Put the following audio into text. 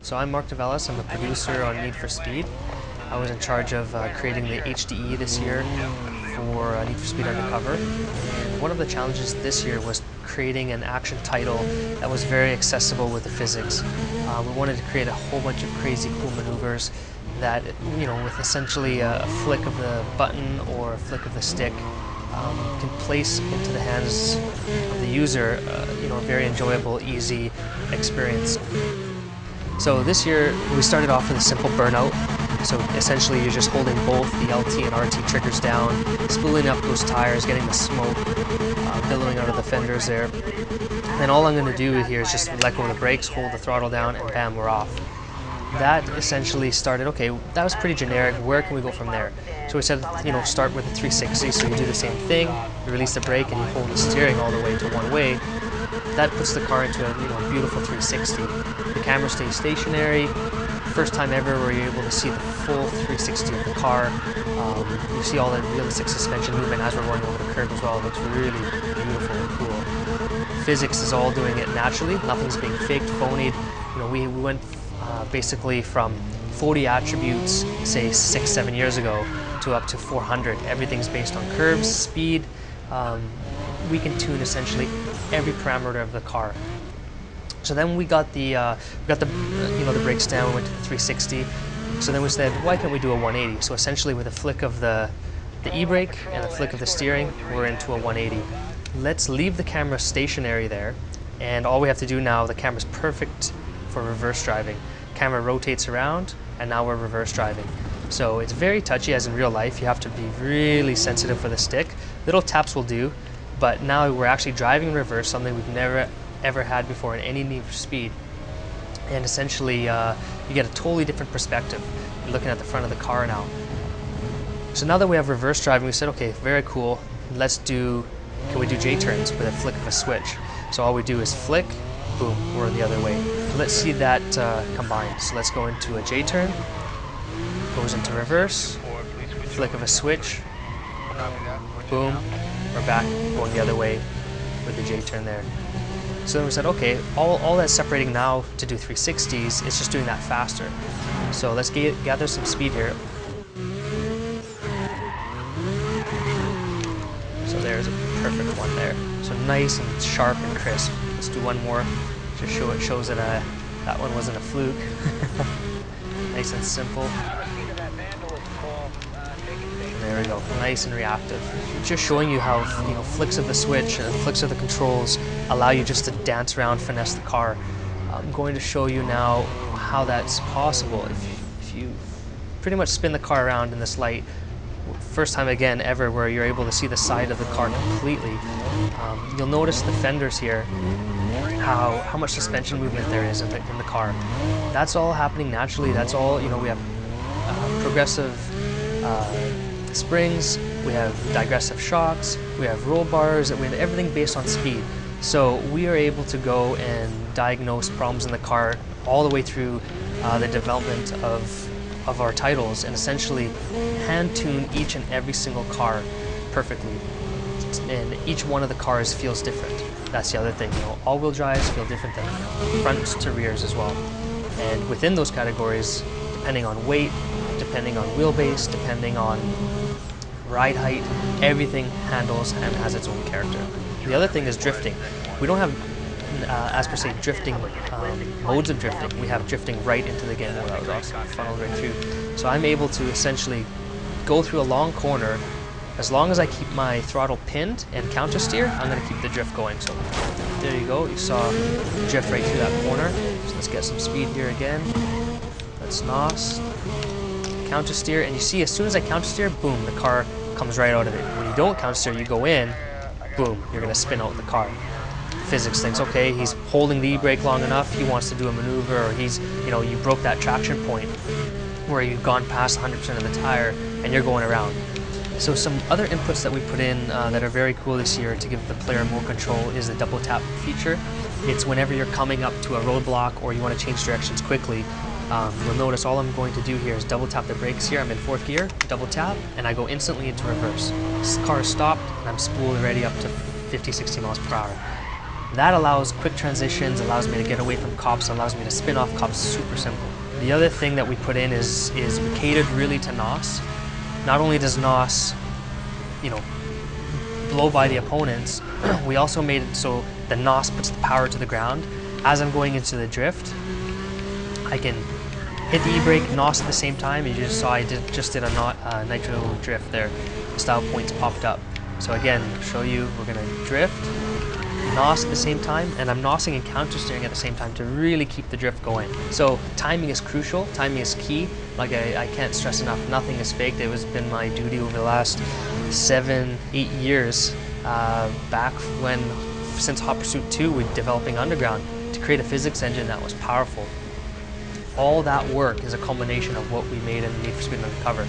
So I'm Mark Develis. I'm a producer on Need for Speed. I was in charge of creating the HDE this year for Need for Speed Undercover. And one of the challenges this year was creating an action title that was very accessible with the physics. We wanted to create a whole bunch of crazy cool maneuvers that, with essentially a flick of the button or a flick of the stick, can place into the hands of the user, a very enjoyable, easy experience. So this year we started off with a simple burnout. So essentially you're just holding both the LT and RT triggers down, spooling up those tires, getting the smoke billowing out of the fenders there. And all I'm going to do here is just let go of the brakes, hold the throttle down, and bam, we're off. That essentially started, okay, that was pretty generic, where can we go from there? So we said, start with a 360, so you do the same thing, you release the brake and you hold the steering all the way to one way. That puts the car into a beautiful 360. The camera stays stationary. First time ever where you're able to see the full 360 of the car. You see all the realistic suspension movement as we're going over the curb as well. It looks really beautiful and cool. Physics is all doing it naturally. Nothing's being faked, phonied. We went basically from 40 attributes, say 6-7 years ago, to up to 400. Everything's based on curves, speed. We can tune essentially every parameter of the car. So then we got the brakes down, we went to the 360. So then we said, why can't we do a 180? So essentially with a flick of the e-brake and a flick of the steering, we're into a 180. Let's leave the camera stationary there, and all we have to do now, the camera's perfect for reverse driving. Camera rotates around, and now we're reverse driving. So it's very touchy, as in real life. You have to be really sensitive for the stick. Little taps will do, but now we're actually driving in reverse, something we've never ever had before in any Need for Speed. And essentially you get a totally different perspective. You're looking at the front of the car now. So now that we have reverse driving, we said, okay, very cool, can we do J-turns with a flick of a switch? So all we do is flick, boom, we're the other way. So let's see that combined. So let's go into a J-turn, goes into reverse, flick of a switch, boom, we're back going the other way with the J-turn there. So then we said, okay, all that's separating now to do 360s is just doing that faster. So let's gather some speed here. So there's a perfect one there. So nice and sharp and crisp. Let's do one more to show it shows that that one wasn't a fluke. Nice and simple. There we go, nice and reactive. Just showing you how flicks of the switch and flicks of the controls allow you just to dance around, finesse the car. I'm going to show you now how that's possible. If you pretty much spin the car around in this light, first time again ever where you're able to see the side of the car completely, you'll notice the fenders here, how much suspension movement there is in the car. That's all happening naturally. That's all, we have progressive springs, we have digressive shocks, we have roll bars, we have everything based on speed. So we are able to go and diagnose problems in the car all the way through the development of our titles, and essentially hand tune each and every single car perfectly. And each one of the cars feels different. That's the other thing, all-wheel drives feel different than fronts to rears as well. And within those categories, depending on weight, depending on wheelbase, depending on ride height, everything handles and has its own character. The other thing is drifting. We don't have, as per se, drifting modes of drifting. We have drifting right into the game mode. That was awesome, funneled right through. So I'm able to essentially go through a long corner. As long as I keep my throttle pinned and counter steer, I'm going to keep the drift going. So there you go. You saw the drift right through that corner. So let's get some speed here again. Let's NOS. Counter steer, and you see as soon as I counter steer, boom, the car comes right out of it. When you don't counter steer, you go in, boom, you're going to spin out the car. Physics thinks, okay, he's holding the e-brake long enough, he wants to do a maneuver, or he's, you broke that traction point where you've gone past 100% of the tire and you're going around. So some other inputs that we put in that are very cool this year to give the player more control is the double tap feature. It's whenever you're coming up to a roadblock or you want to change directions quickly, you'll notice all I'm going to do here is double tap the brakes here. I'm in 4th gear, double tap, and I go instantly into reverse. This car is stopped, and I'm spooled already up to 50, 60 miles per hour. That allows quick transitions, allows me to get away from cops, allows me to spin off cops, super simple. The other thing that we put in is we catered really to NOS. Not only does NOS, blow by the opponents, we also made it so the NOS puts the power to the ground. As I'm going into the drift, I can hit the e-brake, NOS at the same time. You just saw I just did a nitro drift there. The style points popped up. So again, show you, we're gonna drift, NOS at the same time, and I'm NOSing and counter steering at the same time to really keep the drift going. So timing is crucial, timing is key. Like I can't stress enough, nothing is faked. It has been my duty over the last 7-8 years, since Hot Pursuit 2, we're developing Underground to create a physics engine that was powerful. All that work is a culmination of what we made in Need for Speed Undercover.